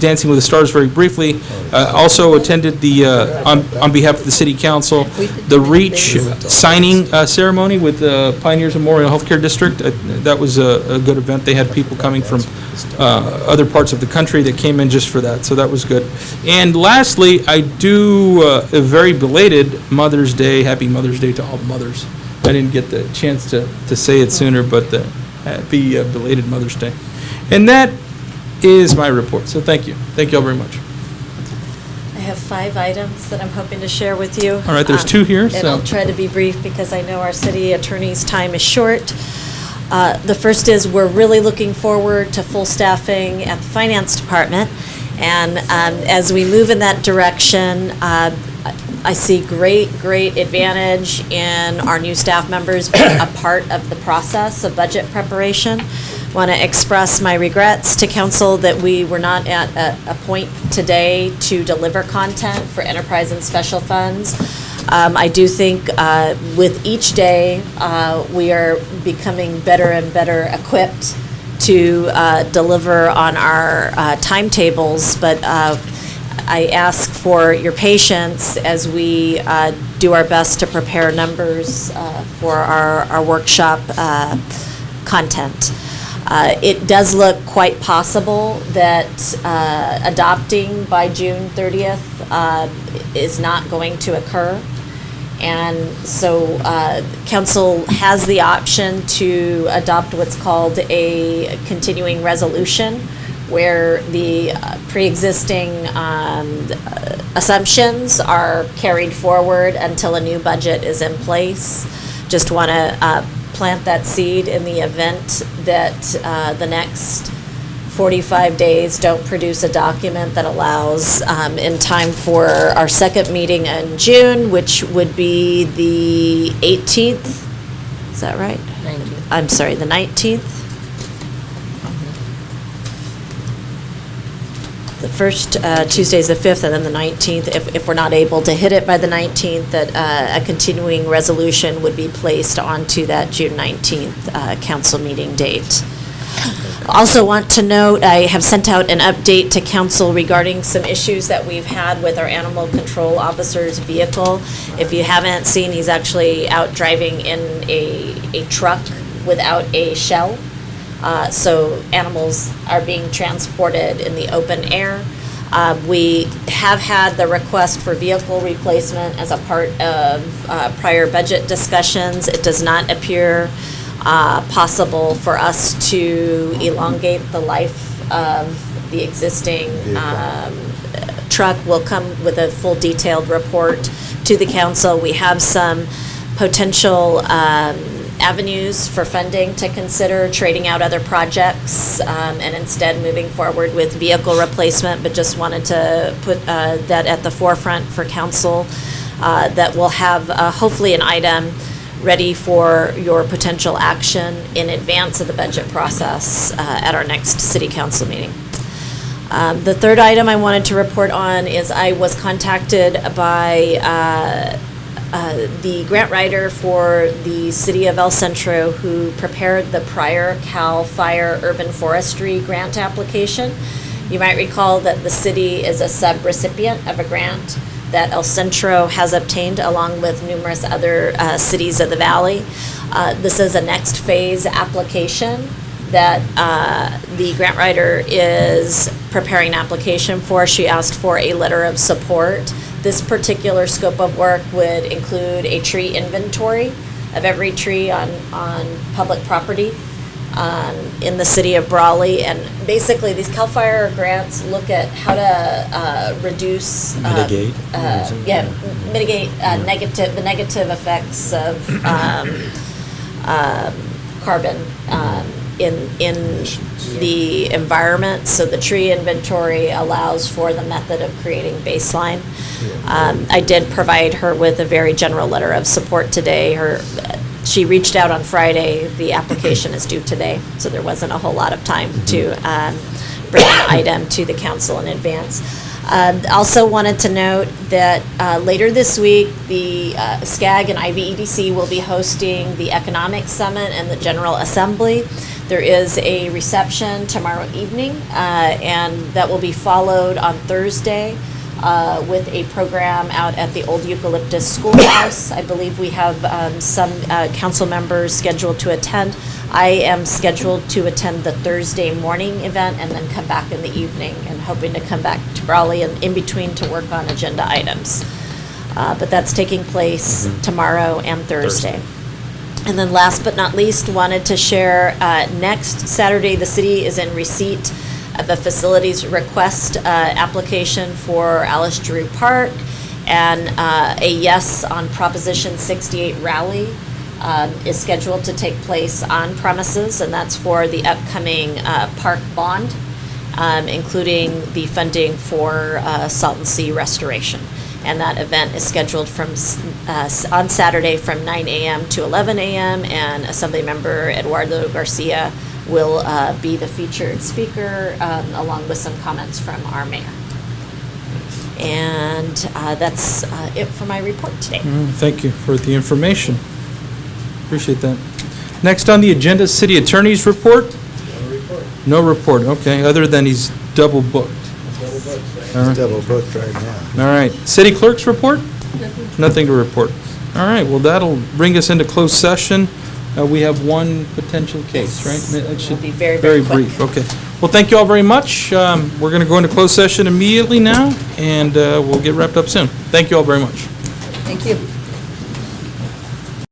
Dancing with the Stars very briefly. Also attended the, on behalf of the City Council, the REACH signing ceremony with the Pioneers Memorial Healthcare District. That was a good event. They had people coming from other parts of the country that came in just for that, so that was good. And lastly, I do a very belated Mother's Day, Happy Mother's Day to all the mothers. I didn't get the chance to say it sooner, but happy belated Mother's Day. And that is my report, so thank you. Thank you all very much. I have 5 items that I'm hoping to share with you. All right, there's 2 here, And so. I'll try to be brief because I know our city attorney's time is short. The first is we're really looking forward to full staffing at the finance department. And as we move in that direction, I see great advantage in our new staff members being a part of the process of budget preparation. Want to express my regrets to council that we were not at a point today to deliver content for enterprise and special funds. I do think with each day, we are becoming better and better equipped to deliver on our timetables, but I ask for your patience as we do our best to prepare numbers for our workshop content. It does look quite possible that adopting by June 30th is not going to occur. And so council has the option to adopt what's called a continuing resolution, where the pre-existing assumptions are carried forward until a new budget is in place. Just want to plant that seed in the event that the next 45 days don't produce a document that allows in time for our second meeting in June, which would be the 18th. Is that right? 19th. I'm sorry, the 19th. The first Tuesday is the 5th, and then the 19th. If we're not able to hit it by the 19th, that a continuing resolution would be placed onto that June 19th council meeting date. Also want to note, I have sent out an update to council regarding some issues that we've had with our animal control officer's vehicle. If you haven't seen, he's actually out driving in a truck without a shell. So animals are being transported in the open air. We have had the request for vehicle replacement as a part of prior budget discussions. It does not appear possible for us to elongate the life of the existing truck. Will come with a full detailed report to the council. We have some potential avenues for funding to consider, trading out other projects and instead moving forward with vehicle replacement, but just wanted to put that at the forefront for council, that we'll have hopefully an item ready for your potential action in advance of the budget process at our next city council meeting. The third item I wanted to report on is I was contacted by the grant writer for the city of El Centro, who prepared the prior CAL FIRE urban forestry grant application. You might recall that the city is a sub-recipient of a grant that El Centro has obtained along with numerous other cities of the valley. This is a next phase application that the grant writer is preparing an application for. She asked for a letter of support. This particular scope of work would include a tree inventory of every tree on public property in the city of Brawley. And basically, these CAL FIRE grants look at how to reduce, Mitigate. Mitigate the negative effects of carbon in the environment. So the tree inventory allows for the method of creating baseline. I did provide her with a very general letter of support today. She reached out on Friday. The application is due today, so there wasn't a whole lot of time to bring an item to the council in advance. Also wanted to note that later this week, the SCAG and IVEDC will be hosting the Economic Summit and the General Assembly. There is a reception tomorrow evening, and that will be followed on Thursday with a program out at the Old Eucalyptus Schoolhouse. I believe we have some council members scheduled to attend. I am scheduled to attend the Thursday morning event and then come back in the evening, and hoping to come back to Brawley and in between to work on agenda items. But that's taking place tomorrow and Thursday. And then last but not least, wanted to share, next Saturday, the city is in receipt of a facilities request application for Alice Drew Park, and a yes on Proposition 68 rally is scheduled to take place on premises, and that's for the upcoming park bond, including the funding for Salton Sea restoration. And that event is scheduled from on Saturday from 9 a.m. to 11 a.m. And Assemblymember Eduardo Garcia will be the featured speaker, along with some comments from our mayor. And that's it for my report today. Thank you for the information. Appreciate that. Next on the agenda, City Attorney's report. No report, okay, other than he's double booked. It's double booked right now. All right. City Clerk's report? Nothing to report. All right, well, that'll bring us into closed session. We have one potential case, right? It should It'll be very, very quick. brief, okay. Well, thank you all very much. We're going to go into closed session immediately now, and we'll get wrapped up soon. Thank you all very much. Thank you.